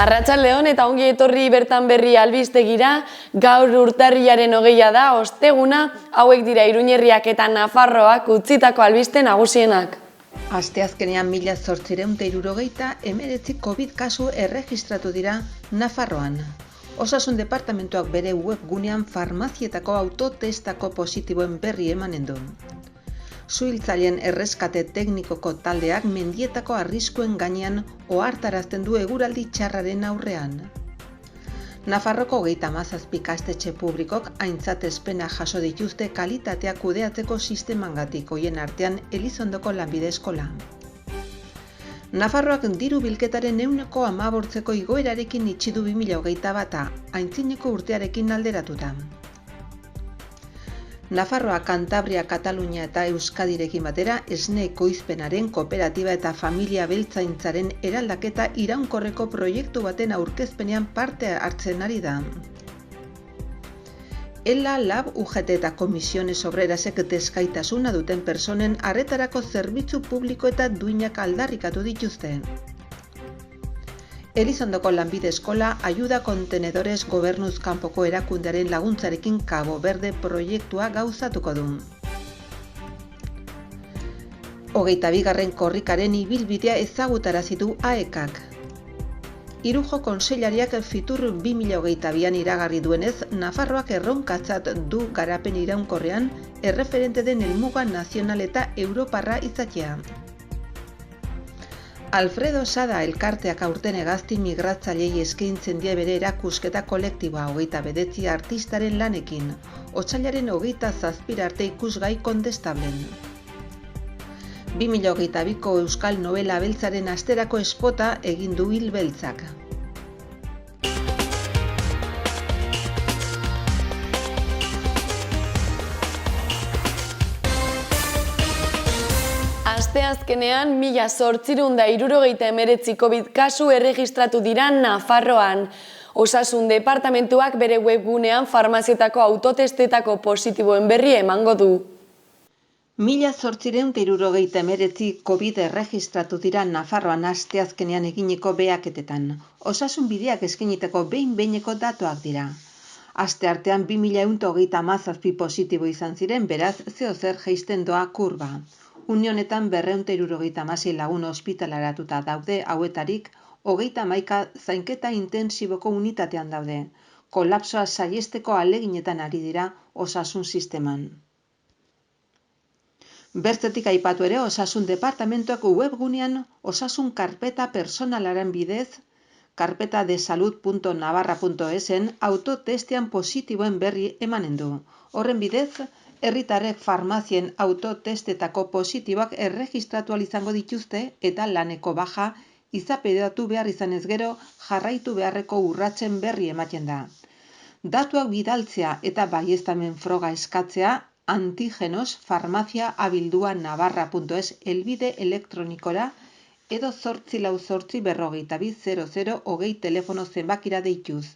Arratsaldeon eta ongi etorri bertan berri albistegira, gaur urtarrilaren 20 da, osteguna, hauek dira Iruñerriak eta Nafarroak utzitako albiste nagusienak. Asteazkenean 1869 COVID kasu erregistratu dira Nafarroan. Osasun departamentuak bere webgunean farmazietako autotestako positiboen berri emanen du. Suhiltzaileen erreskate teknikoko taldeak mendietako arriskuen gainean ohartarazten du eguraldi txarraren aurrean. Nafarroko 37 ikastetxe publikok aintzatespena jaso dituzte kalitatea kudeatzeko sistemangatik, hoien artean Elizondoko lanbide eskola. Nafarroak diru bilketaren 15% igoerarekin itxi du 2021, aintzineko urtearekin alderatuta. Nafarroa, Kantabria, Katalunia eta Euskadirekin batera esne ekoizpenaren kooperatiba eta familia beltzaintzaren eraldaketa iraunkorreko proiektu baten aurkezpenean parte hartzen ari da. ELA, LAB, UGT eta Komisiones Obrerasek deskaitasuna duten personen arretarako zerbitzu publiko eta duinak aldarrikatu dituzte. Elizondoko lanbide eskola Ayuda Contenedores gobernuz kanpoko erakundearen laguntzarekin Cabo Verde proiektua gauzatuko du. 22. korrikaren ibilbidea ezagutarazi du AEKak. Irujo kontseilariak Fitur 2022an iragarri duenez, Nafarroak erronkatzat du garapen iraunkorrean erreferente den helmuga nazional eta europarra izatea. Alfredo Sada elkarteak aurten hegazti migratzaileei eskaintzen die bere erakusketa kolektiboa 29 artistaren lanekin, otsailaren 27 arte ikusgai kondestablen. 2022ko Euskal Nobela beltzaren asterako espota egin du hil beltzak. Asteazkenean 1869 COVID kasu erregistratu dira Nafarroan. Osasun departamentuak bere webgunean farmazietako autotestetako positiboen berri emango du. 1869 COVID erregistratu dira Nafarroan asteazkenean eginiko behaketetan. Osasun bideak eskainitako behin-behineko datuak dira. Asteartean 2137 positibo izan ziren, beraz zeozer jaisten doa kurba. Unionetan 276 lagun ospitalaratuta daude, hauetarik 31 zainketa intensiboko unitatean daude. Kolapsoa saihesteko ahaleginetan ari dira osasun sisteman. Bertzetik aipatu ere, osasun departamentuak webgunean osasun karpeta personalaren bidez, karpetadesalud.navarra.esen autotestean positiboen berri emanen du. Horren bidez, herritarrek farmazien autotestetako positiboak erregistratu izango dituzte eta laneko baja izapidatu behar izanez gero jarraitu beharreko urratsen berri ematen da. Datuak bidaltzea eta baieztamen froga eskatzea antigenos farmazia@navarra.es helbide elektronikora edo 844 42 00 20 telefono zenbakira deituz,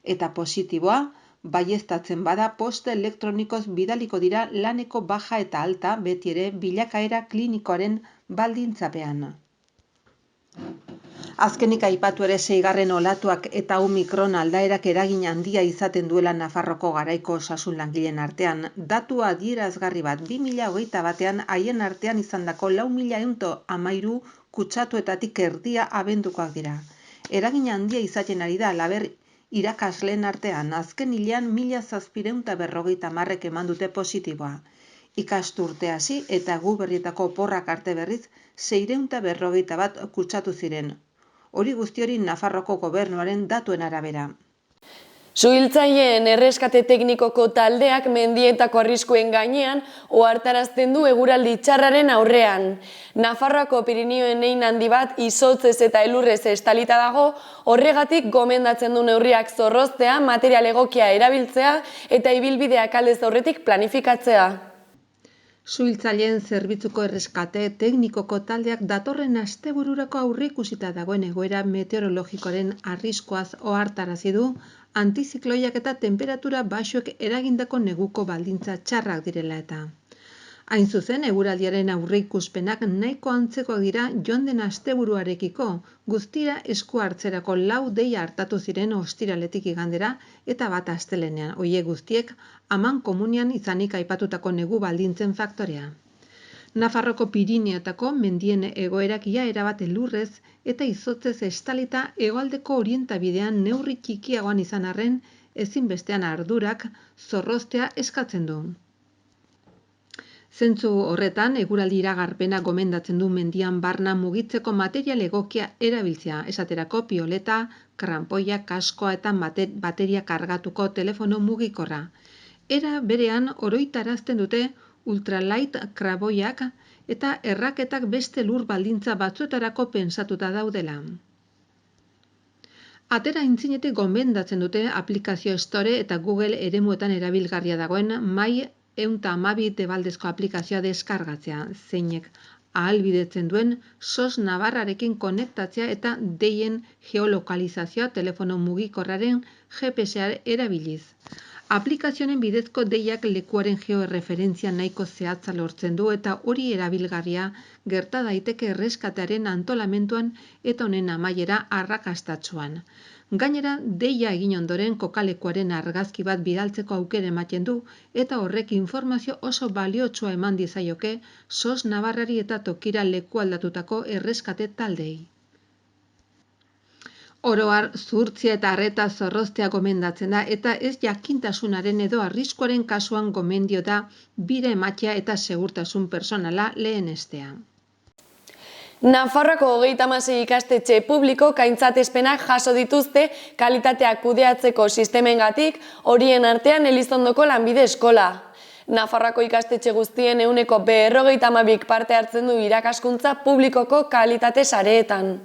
eta positiboa baieztatzen bada posta elektronikoz bidaliko dira laneko baja eta alta, beti ere bilakaera klinikoaren baldintzapean. Azkenik aipatu ere 6. olatuak eta Omikron aldaerak eragin handia izaten duela Nafarroko garaiko osasun langileen artean. Datu adierazgarri bat 2021an haien artean izandako 4113 kutsatuetatik erdia abendukoak dira. Eragin handia izaten ari da halaber irakasleen artean, azken hilean 1750 eman dute positiboa. Ikasturte hasi eta Guberrietako oporrak arte berriz 651 kutsatu ziren. Hori guzti hori Nafarroko gobernuaren datuen arabera. Suhiltzaileen erreskate teknikoko taldeak mendietako arriskuen gainean ohartarazten du eguraldi txarraren aurrean. Nafarroako Pirinioen hein handi bat izotzez eta elurrez estalita dago, horregatik gomendatzen du neurriak zorroztea, material egokia erabiltzea eta ibilbideak aldez aurretik planifikatzea. Suhiltzaileen zerbitzuko erreskate teknikoko taldeak datorren astebururako aurreikusita dagoen egoera meteorologikoaren arriskuaz ohartarazi du, antizikloiak eta temperatura baxuek eragindako neguko baldintza txarrak direla eta. Hain zuzen, eguraldiaren aurreikuspenak nahiko antzekoak dira joan den asteburuarekiko, guztira esku hartzerako 4 deia hartatu ziren ostiraletik igandera eta bat astelehenean, horiek guztiek aman komunian izanik aipatutako negu baldintzen faktorea. Nafarroko Pirineotako mendien egoerak ia erabat elurrez eta izotzez estalita hegoaldeko orientabidean neurri txikiagoan izan arren, ezinbestean ardurak zorroztea eskatzen du. Zentzu horretan, eguraldi iragarpena gomendatzen du mendian barna mugitzeko material egokia erabiltzea, esaterako pioleta, kranpoia, kaskoa eta bateria kargatuko telefono mugikorra. Era berean oroitarazten dute ultralight kraboiak eta erraketak beste lur baldintza batzuetarako pensatuta daudela. Atera aintzinetik gomendatzen dute aplikazio Store eta Google eremuetan erabilgarria dagoen My 112 debaldezko aplikazioa deskargatzea, zeinek ahalbidetzen duen SOS Navarrarekin konektatzea eta deien geolokalizazioa telefono mugikorraren GPS-a erabiliz. Aplikazioen bidezko deiak lekuaren georreferentzia nahiko zehatza lortzen du eta hori erabilgarria gerta daiteke erreskatearen antolamentuan eta honen amaiera arrakastatsuan. Gainera, deia egin ondoren kokalekuaren argazki bat bidaltzeko aukera ematen du eta horrek informazio oso baliotsua eman dizaioke SOS Navarrari eta tokira leku aldatutako erreskate taldei. Oro har, zuhurtzia eta arreta zorroztea gomendatzen da eta ez jakintasunaren edo arriskuaren kasuan gomendio da bira ematea eta segurtasun personala lehenestea. Nafarroako 36 ikastetxe publiko aintzatespenak jaso dituzte kalitatea kudeatzeko sistemengatik, horien artean Elizondoko lanbide eskola. Nafarroako ikastetxe guztien 52%k parte hartzen du irakaskuntza publikoko kalitate sareetan.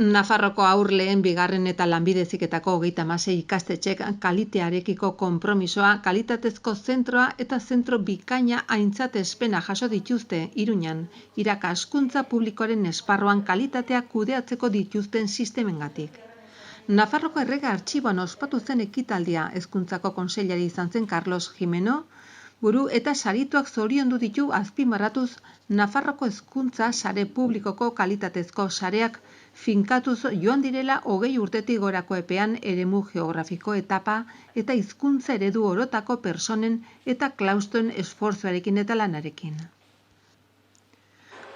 Nafarroko haur lehen bigarren eta lanbide heziketako 36 ikastetxek kalitearekiko konpromisoa, kalitatezko zentroa eta zentro bikaina aintzatespena jaso dituzte Iruñan, irakaskuntza publikoaren esparruan kalitatea kudeatzeko dituzten sistemengatik. Nafarroko Errege Artxiboan ospatu zen ekitaldia, hezkuntzako kontseilari izan zen Carlos Jimeno, buru eta sarituak zoriondu ditu azpimarratuz Nafarroko hezkuntza sare publikoko kalitatezko sareak finkatuz joan direla 20 urtetik gorako epean eremu geografiko etapa eta hizkuntza eredu orotako personen eta klaustroen esfortzuarekin eta lanarekin.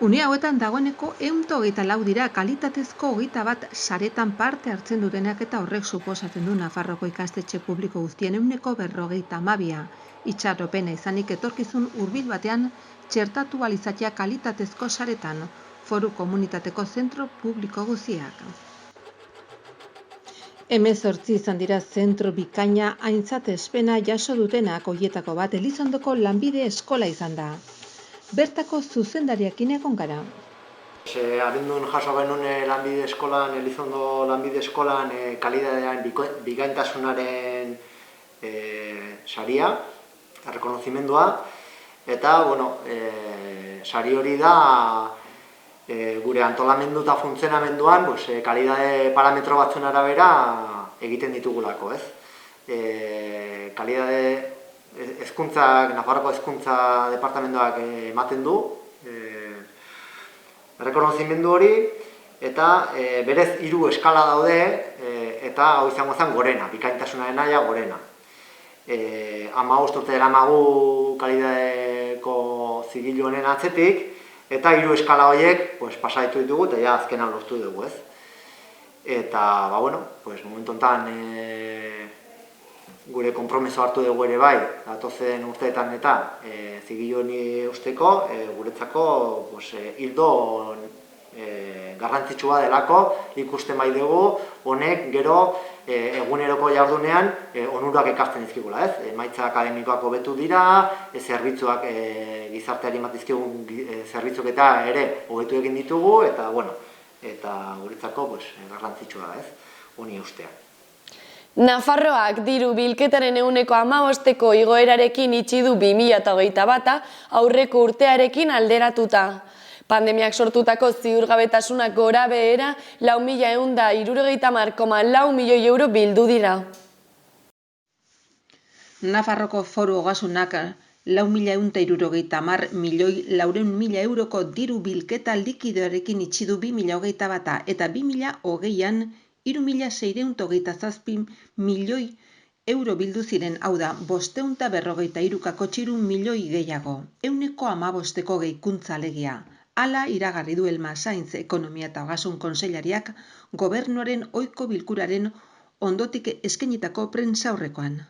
Une hauetan dagoeneko 124 dira kalitatezko 21 saretan parte hartzen dutenak eta horrek suposatzen du Nafarroko ikastetxe publiko guztien 52%, itxaropena izanik etorkizun hurbil batean txertatu ahal izatea kalitatezko saretan, foru komunitateko zentro publiko guztiak. 18 izan dira zentro bikaina aintzatespena jaso dutenak, horietako bat Elizondoko lanbide eskola izan da. Bertako zuzendariakin egon gara. Abendun jaso genuen lanbide eskolan, Elizondo lanbide eskolan kalidadean bikaintasunaren saria, rekonozimendua, eta sari hori da gure antolamendu eta funtzionamenduan kalidade parametro batzuen arabera egiten ditugulako, ez? Kalidade hezkuntzak, Nafarroko hezkuntza departamentuak ematen du rekonozimendu hori, eta berez 3 eskala daude, eta hau izango zen gorena, bikaintasunaren naia gorena. 15 urte daramagu kalidadeko zigilu honen atzetik, eta 3 eskala horiek pasaitu ditugu eta azkenan lortu dugu, ez? Eta, momentu honetan gure konpromiso hartu dugu ere bai, datozen urteetan eta zigilu honi usteko, guretzako hildo garrantzitsua delako ikusten bai dugu, honek gero eguneroko jardunean onurak ekartzen dizkigula, ez? Emaitza akademikoak hobetu dira, zerbitzuak gizarteari ematizkigun zerbitzuak eta ere hobetu egin ditugu, eta guretzako garrantzitsua da, ez? Honi ustea. Nafarroak diru bilketaren 15%ko igoerarekin itxi du 2021 aurreko urtearekin alderatuta. Pandemiak sortutako ziurgabetasunak gora behera 4.130,4 milioi euro bildu dira. Nafarroko Foru Ogasunak 4.170.400.000 euroko diru bilketa likidoarekin itxi du 2021 eta 2020an 3.627 milioi euro bildu ziren, hau da, 543,3 milioi gehiago, 15%ko gehikuntza alegia. Hala iragarri du Elma Sainz Ekonomia eta Ogasun Kontseilariak gobernuaren ohiko bilkuraren ondotik eskainitako prentsaurrekoan.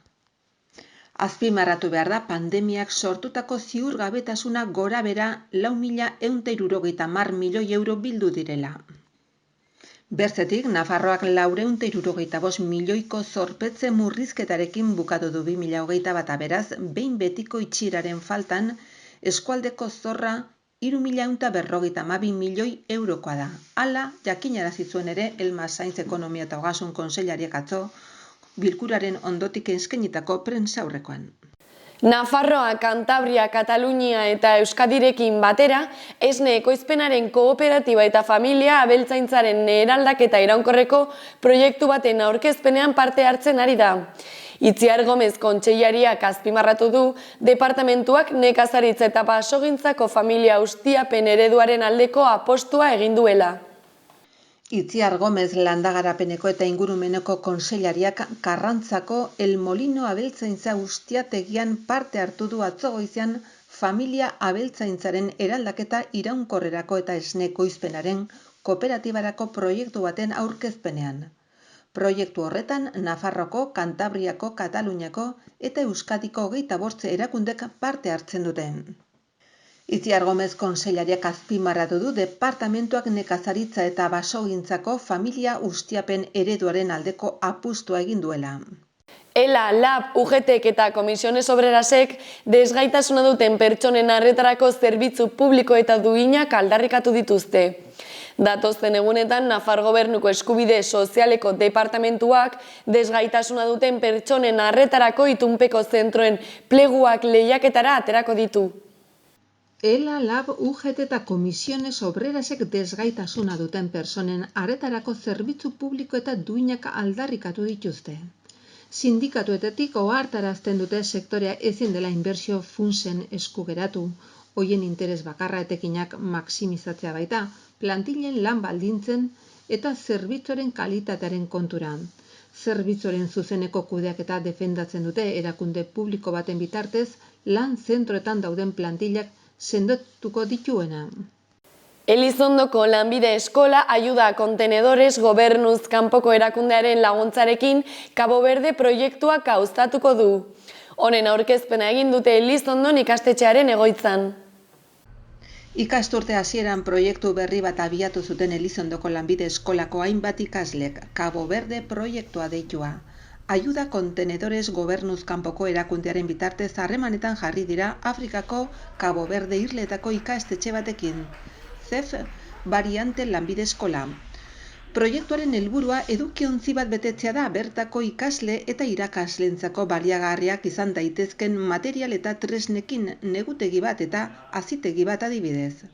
Azpimarratu behar da pandemiak sortutako ziurgabetasuna gorabehera 4.170 milioi euro bildu direla. Bertzetik, Nafarroak 475 milioiko zorpetze murrizketarekin bukatu du 2021 beraz, behin betiko itxieraren faltan, eskualdeko zorra 3.152 milioi eurokoa da. Hala, jakinarazi zuen ere Elma Sainz Ekonomia eta Ogasun Kontseilariak atzo, bilkuraren ondotik eskainitako prentsaurrekoan. Nafarroa, Kantabria, Katalunia eta Euskadirekin batera, esne ekoizpenaren kooperatiba eta familia abeltzaintzaren eraldaketa iraunkorreko proiektu baten aurkezpenean parte hartzen ari da. Itziar Gomez kontseilariak azpimarratu du, departamentuak nekazaritza eta basogintzako familia ustiapen ereduaren aldeko apostua egin duela. Itziar Gomez landagarapeneko eta ingurumeneko kontseilariak Karrantzako El Molino abeltzaintza ustiategian parte hartu du atzo goizean familia abeltzaintzaren eraldaketa iraunkorrerako eta esne ekoizpenaren kooperatibarako proiektu baten aurkezpenean. Proiektu horretan Nafarroko, Kantabriako, Kataluniako eta Euskadiko 25 erakundek parte hartzen dute. Itziar Gomez kontseilariak azpimarratu du departamentuak nekazaritza eta basogintzako familia ustiapen ereduaren aldeko apustua egin duela. ELA, LAB, UGTek eta Komisiones Obrerasek desgaitasuna duten pertsonen arretarako zerbitzu publiko eta duinak aldarrikatu dituzte. Datozen egunetan Nafar Gobernuko eskubide sozialeko departamentuak desgaitasuna duten pertsonen arretarako itunpeko zentroen pleguak lehiaketara aterako ditu. ELA, LAB, UGT eta Komisiones Obrerasek desgaitasuna duten pertsonen arretarako zerbitzu publiko eta duinak aldarrikatu dituzte. Sindikatuetetik ohartarazten dute sektorea ezin dela inbertsio funtsen esku geratu, hoien interes bakarra etekinak maximizatzea baita, plantilen lan baldintzen eta zerbitzuaren kalitatearen kontura. Zerbitzuaren zuzeneko kudeaketa defendatzen dute erakunde publiko baten bitartez lan zentroetan dauden plantilak sendotuko dituena. Elizondoko Lanbide Eskola Ayuda a Contenedores gobernuz kanpoko erakundearen laguntzarekin Cabo Verde proiektua gauzatuko du. Honen aurkezpena egin dute Elizondon ikastetxearen egoitzan. Ikasturte hasieran proiektu berri bat abiatu zuten Elizondoko Lanbide Eskolako hainbat ikaslek, Cabo Verde proiektua deitua. Ayuda Contenedores gobernuz kanpoko erakundearen bitartez harremanetan jarri dira Afrikako Cabo Verde irletako ikastetxe batekin. CEF Variante Lanbide Eskola. Proiektuaren helburua edukiontzi bat betetzea da bertako ikasle eta irakasleentzako baliagarriak izan daitezken material eta tresnekin negutegi bat eta hazitegi bat adibidez.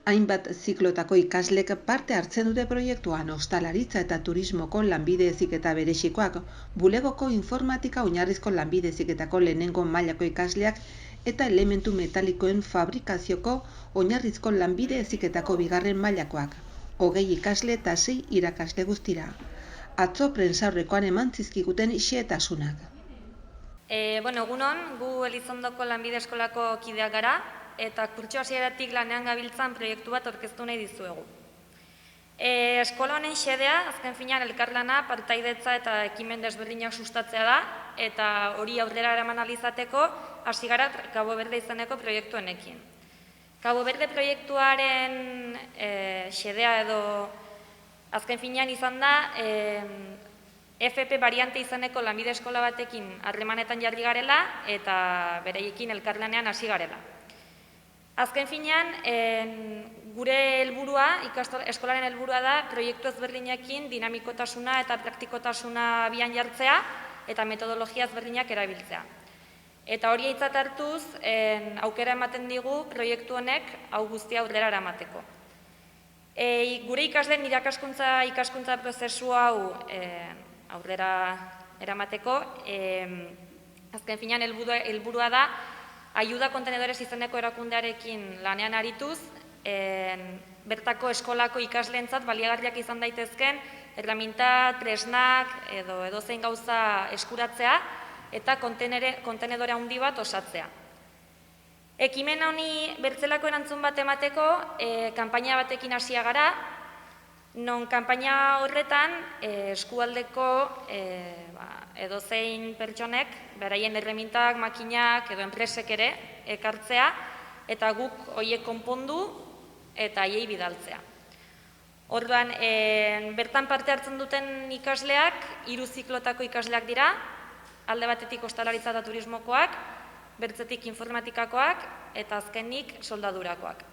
Hainbat ziklotako ikaslek parte hartzen dute proiektuan, ostalaritza eta turismoko lanbide heziketa berezikoak, bulegoko informatika oinarrizko lanbide heziketako lehenengo mailako ikasleak eta elementu metalikoen fabrikazioko oinarrizko lanbide heziketako bigarren mailakoak. 20 ikasle eta 6 irakasle guztira. Atzo prentsaurrekoan eman zizkiguten xehetasunak. Egunon, gu Elizondoko Lanbide Eskolako kideak gara, eta kurtso hasieratik lanean gabiltzan proiektu bat aurkeztu nahi dizuegu. Eskola honen xedea, azken finean elkarlana, partaidetza eta ekimen desberdinak sustatzea da, eta hori aurrera eraman ahal izateko, hasi gara Cabo Verde izeneko proiektu honekin. Cabo Verde proiektuaren xedea edo azken finean izan da FP Variante izeneko lanbide eskola batekin harremanetan jarri garela eta bereiekin elkarlanean hasi garela. Azken finean, gure helburua, eskolaren helburua da proiektu ezberdinekin dinamikotasuna eta praktikotasuna abian jartzea eta metodologia ezberdinak erabiltzea. Eta hori aintzat hartuz, aukera ematen digu proiektu honek hau guztia aurrera eramateko. Gure ikasleen ikaskuntza prozesu hau aurrera eramateko, azken finean helburua da Ayuda Contenedores izeneko erakundearekin lanean arituz, bertako eskolako ikasleentzat baliagarriak izan daitezken erreminta, tresnak edo edozein gauza eskuratzea eta kontenedore handi bat osatzea. Ekimen honi bertzelako erantzun bat emateko, kanpaina batekin hasia gara, non kanpaina horretan eskualdeko edozein pertsonek, beraien erremintak, makinak edo enpresek ere ekartzea, eta guk horiek konpondu eta haiei bidaltzea. Orduan, bertan parte hartzen duten ikasleak, 3 ziklotako ikasleak dira, alde batetik ostalaritza eta turismokoak, bertzetik informatikakoak eta azkenik soldadurakoak.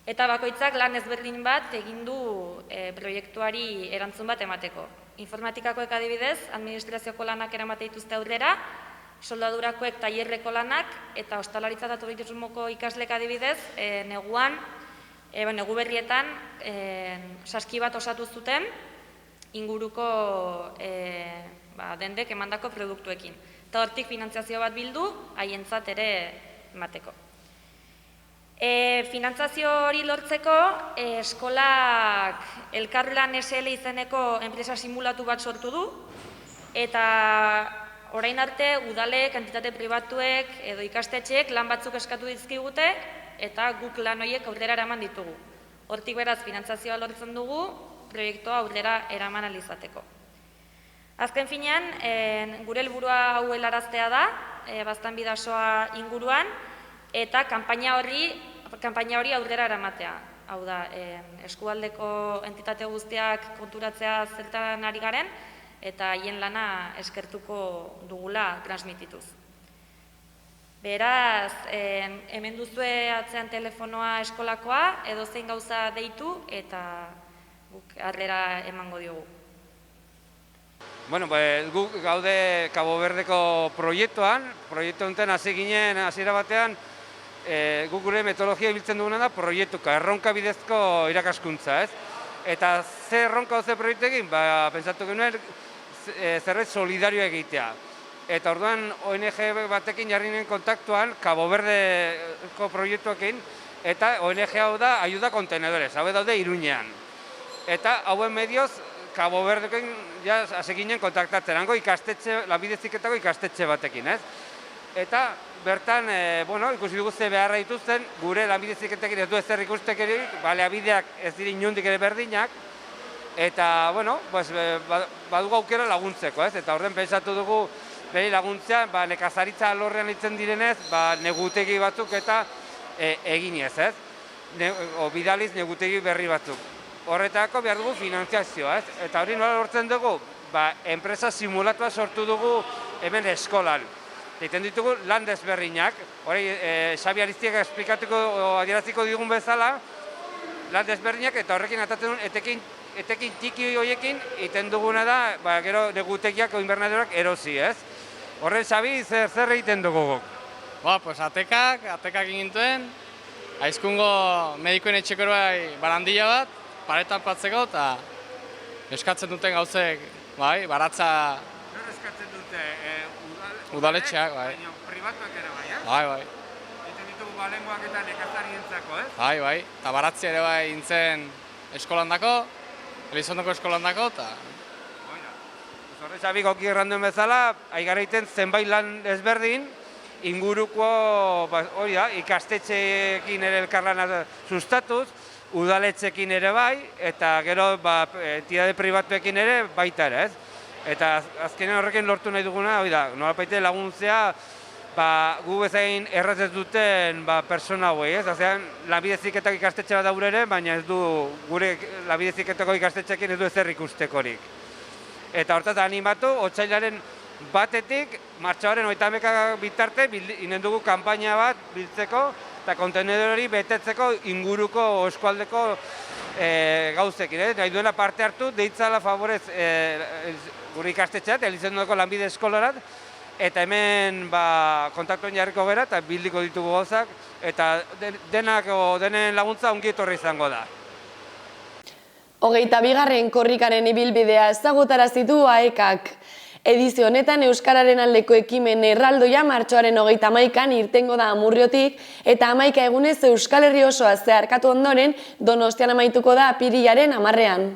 Eta bakoitzak lan ezberdin bat egin du proiektuari erantzun bat emateko. Informatikakoek adibidez, administrazioko lanak eramate dituzte aurrera, soldadurakoek tailerreko lanak eta ostalaritza eta turismoko ikaslek adibidez, negu berrietan saski bat osatu zuten inguruko dendek emandako produktuekin. Eta hortik finantziazio bat bildu, haientzat ere emateko. Finantziazio hori lortzeko, eskolak Elkarlan SL izeneko enpresa simulatu bat sortu du, eta orain arte udalek, entitate pribatuek edo ikastetxeek lan batzuk eskatu dizkigute, eta guk lan horiek aurrera eraman ditugu. Hortik beraz, finantziazioa lortzen dugu, proiektua aurrera eraman alizateko. Azken finean, gure helburua hau helaraztea da, Baztan bidasoa inguruan, eta kanpaina hori aurrera eramatea. Hau da, eskualdeko entitate guztiak konturatzea zertan ari garen, eta haien lana eskertuko dugula transmitituz. Beraz, hemen duzue atzean telefonoa eskolakoa, edozein gauza deitu, eta guk harrera emango diogu. Bueno, guk gaude Cabo Verdeko proiektu honetan hasi ginen hasiera batean, guk gure metodologia ibiltzen duguna da proiektuka, erronka bidezko irakaskuntza, ez? Eta ze erronka oze proiektuekin, pentsatu genuen zerbait solidarioa egitea. Eta orduan ONG batekin jarri nien kontaktuan Cabo Verdeko proiektuekin, eta ONG hau da Ayuda Contenedores, hau daude Iruñean. Eta hauen medioz Cabo Verdekoen hasi ginen kontaktatzen, hango ikastetxe, lanbide-heziketako ikastetxe batekin, ez? Eta bertan, ikusi dugu ze beharra dituzten, gure lanbide-heziketekin ez du ezer ikustekerik, baliabideak ez dira inondik ere berdinak, eta, badugu aukera laguntzeko, ez? Eta horren pentsatu dugu, beri laguntzea, nekazaritza alorrean itzen direnez, negutegi batzuk eta eginez, ez? Bidaliz negutegi berri batzuk. Horretako behar dugu finantziazioa, ez? Eta hori nola lortzen dugu? Enpresa simulatua sortu dugu hemen eskolan. Egiten ditugu lan desberdinak, hori Xabi Aristiak esplikatuko adieraziko digun bezala, lan desberdinak eta horrekin atatzen duen etekin txiki horiekin egiten duguna da, gero negutegiak o invernadorak erosi, ez? Horren Xabi, zer egiten dugu guk? Atekak egintuen, aizkungo medikoen etxeko barandila bat, paretan patzeko eta eskatzen duten gauzek, baratza... Nor eskatzen dute? Udaletxeak, bai. Baina pribatuak ere bai, eh? Bai. Egiten ditugu balengoak eta nekazarientzako, ez? Bai. Eta baratzea ere bai intzen eskolandako, Elizondoko eskolandako, eta... Horre Xabi goki erranduen bezala, aigara egiten zenbait lan ezberdin, inguruko ikastetxeekin ere elkarlana sustatuz, udaletxekin ere bai, eta gero entitate pribatuekin ere baita ere, ez? Eta azkenean horrekin lortu nahi duguna, nolabaite laguntzea, gu bezain erraz ez duten persona hauei, ez? Azean, lanbide-heziketako ikastetxe bat daure ere, baina ez du, gure lanbide-heziketako ikastetxeekin ez du ezer ikustekorik. Eta hortaz animatu, otsailaren batetik, martxoaren 31 bitarte, inen dugu kanpaina bat biltzeko, eta kontenedori betetzeko inguruko eskualdeko gauzekin. Nahi duela parte hartu, deitzala favorez gure ikastetxeat, Elizondoko lanbide eskolarat, eta hemen kontaktuen jarriko gara eta bildiko ditugu gauzak, eta denen laguntza ongi etorri izango da. 22. korrikaren ibilbidea ezagutarazi du AEKak. Edizio honetan Euskararen aldeko ekimen erraldoia martxoaren 31an irtengo da Amurriotik eta 11 egunez Euskal Herri osoa zeharkatu ondoren Donostian amaituko da apirilaren 10ean.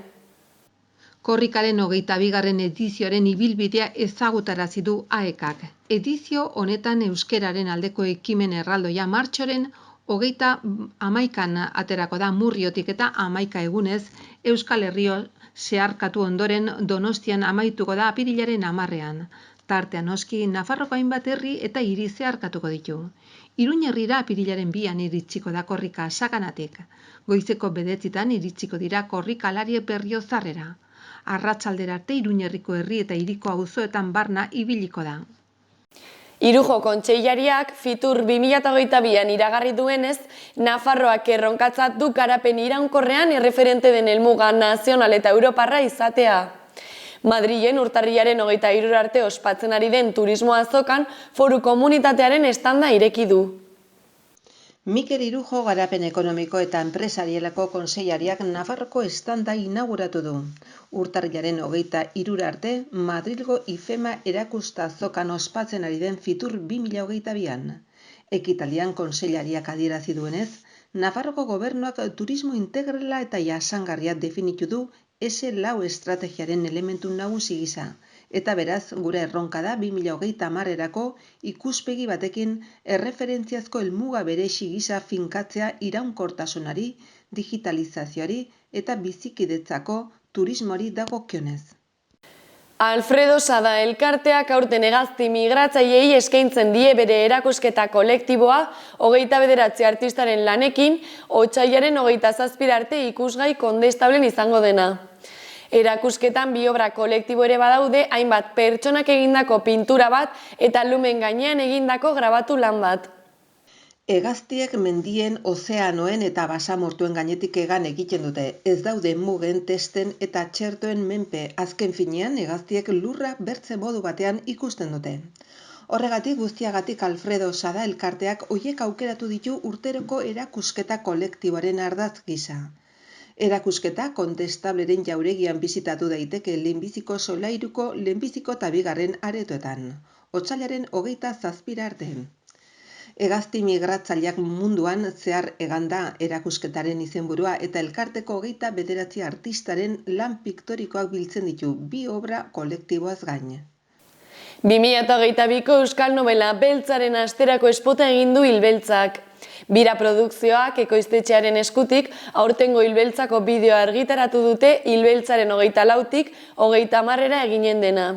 Korrikaren 22. edizioaren ibilbidea ezagutarazi du AEKak. Edizio honetan euskararen aldeko ekimen erraldoia martxoaren 31an aterako da Amurriotik eta 11 egunez Euskal Herrio zeharkatu ondoren Donostian amaituko da apirilaren 10ean. Tartean noski Nafarroko hainbat herri eta hiri zeharkatuko ditu. Iruña herrira apirilaren 2an iritsiko da korrika Saganatik. Goizeko 9etan iritsiko dira korrikalari Berriozarrera. Arratsaldera arte Iruñerriko herri eta hiriko auzoetan barna ibiliko da. Irujo kontseilariak Fitur 2022an iragarri duenez, Nafarroak erronkatzat du garapen iraunkorrean erreferente den helmuga nazional eta europarra izatea. Madrilen urtarrilaren 23 arte ospatzen ari den turismo azokan foru komunitatearen estanda ireki du. Mikel Irujo garapen ekonomiko eta enpresarielako kontseilariak Nafarroko estanda inauguratu du. Urtarrilaren 23 arte Madrilgo IFEMA erakusta azokan ospatzen ari den Fitur 2022an. Ekitaldian kontseilariak adierazi duenez, Nafarroko gobernuak turismo integrala eta jasangarria definitu du S4 estrategiaren elementu nagusi gisa. Eta beraz, gure erronka da 2030erako ikuspegi batekin erreferentziazko helmuga berezi gisa finkatzea iraunkortasunari, digitalizazioari eta bizikidetzako turismoari dagokionez. Alfredo Sada elkarteak aurten hegazti migratzaileei eskaintzen die bere erakusketa kolektiboa 29 artistaren lanekin, otsailaren 27 arte ikusgai kondestablen izango dena. Erakusketan bi obra kolektibo ere badaude, hainbat pertsonak egindako pintura bat eta lumen gainean egindako grabatu lan bat. Hegaztiek mendien, ozeanoen eta basamortuen gainetik hegan egiten dute. Ez daude mugen, testen eta txertoen menpe. Azken finean, hegaztiek lurra bertze modu batean ikusten dute. Horregatik guztiagatik Alfredo Sada elkarteak hoiek aukeratu ditu urteroko erakusketa kolektiboaren ardatz gisa. Erakusketa kontestableren jauregian bizitatu daiteke lehenbiziko solairuko lehenbiziko eta 2. aretoetan. Otsailaren 27 arte. Hegazti migratzaileak munduan zehar egan da erakusketaren izenburua eta elkarteko 29 artistaren lan piktorikoak biltzen ditu bi obra kolektiboaz gain. 2022ko Euskal Nobela beltzaren asterako espota egin du Hilbeltzak. Bira produkzioak ekoiztetxearen eskutik aurtengo Hilbeltzako bideoa argitaratu dute Hilbeltzaren 24tik 30era eginen dena.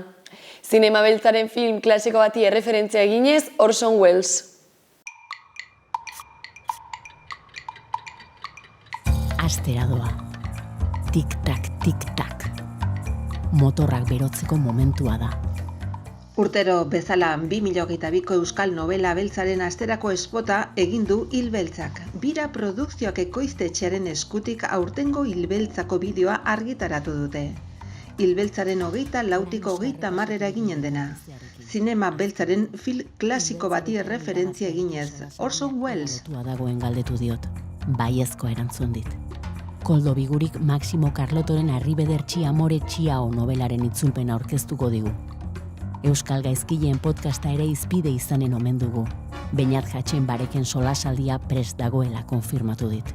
Zinema beltzaren film klasiko bati erreferentzia eginez Orson Welles. Astera doa. Tik-tak, tik-tak. Motorrak berotzeko momentua da. Urtero bezala 2022ko Euskal Nobela beltzaren asterako espota egin du Hilbeltzak. Bira produkzioak ekoiztetxearen eskutik aurtengo Hilbeltzako bideoa argitaratu dute. Hilbeltzaren 24tik 30era eginen dena. Zinema beltzaren film klasiko bati erreferentzia eginez, Orson Welles. Dagoen galdetu diot, baiezko erantzun dit. Koldo Bigurik Maximo Carlotoren Arribedertsi Amore Txiao nobelaren itzulpena aurkeztuko digu. Euskal Gaizkileen podcasta ere izpide izanen omen dugu. Beñat Jatxen bareken solasaldia prest dagoela konfirmatu dit.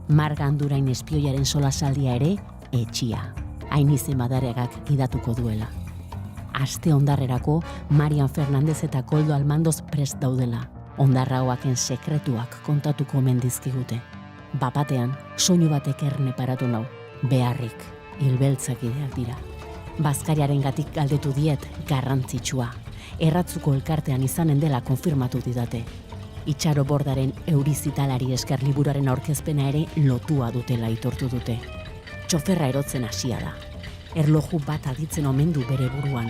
Marga Andurain espioiaren solasaldia ere, etxia. Ainize Madaregak gidatuko duela. Aste ondarrerako Marian Fernandez eta Koldo Almandoz prest daudela. Ondarraoaken sekretuak kontatuko omen dizkigute. Bapatean, soinu batek erne paratu nau. Beharrik, Hilbeltzak ideak dira. Bazkariaren gatik galdetu diet garrantzitsua. Erratzuko elkartean izanen dela konfirmatu didate. Itxaro Bordaren Eurizitalari esker liburuaren aurkezpena ere lotua dutela aitortu dute. Txoferra erotzen hasia da. Erloju bat aditzen omen du bere buruan.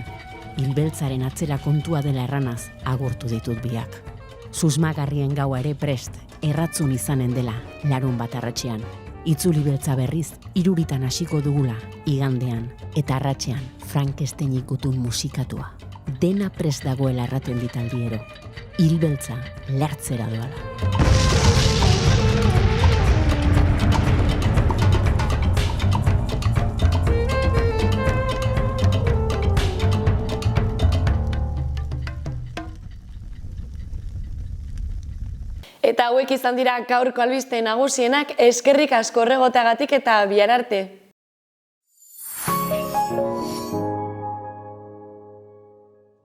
Hilbeltzaren atzera kontua dela erranaz agurtu ditut biak. Susmagarrien gaua ere prest, erratzun izanen dela, larun bat arratsean. Itzuli beltza berriz, 3 hasiko dugula, igandean, eta arratsean, Frankesteinik gutun musikatua. Dena prest dagoela erraten dit aldiero. Hilbeltza lertzera doala. Eta hauek izan dira gaurko albiste nagusienak, eskerrik asko horregoteagatik eta bihar arte.